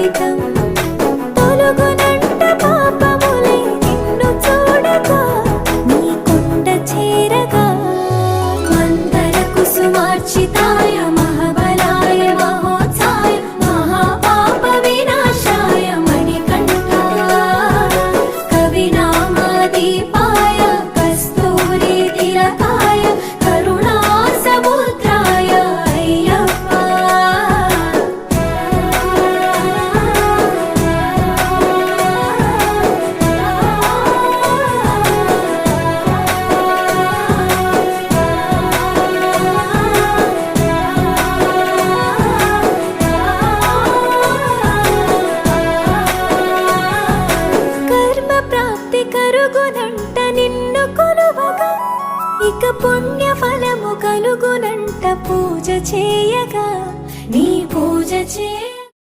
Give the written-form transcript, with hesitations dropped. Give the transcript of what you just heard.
ఫలితం తొలగునంట పాపములై నిన్ను చూడగా నీ కొండ చేరగా మందర కుసుమార్చితాయ మహాబలాయ మహోత్సాయ మహాపాప వినాశాయ మణికంఠ కవినామదీపాయ కస్తూరి తిలకాయ కరుణా సముద్రాయ అయ్యప్ప కర్మ ప్రాప్తి కరుగునంట నిన్ను కొలువగా ఇక పుణ్య ఫలము కలుగునంట పూజ చేయగా నీ పూజ చే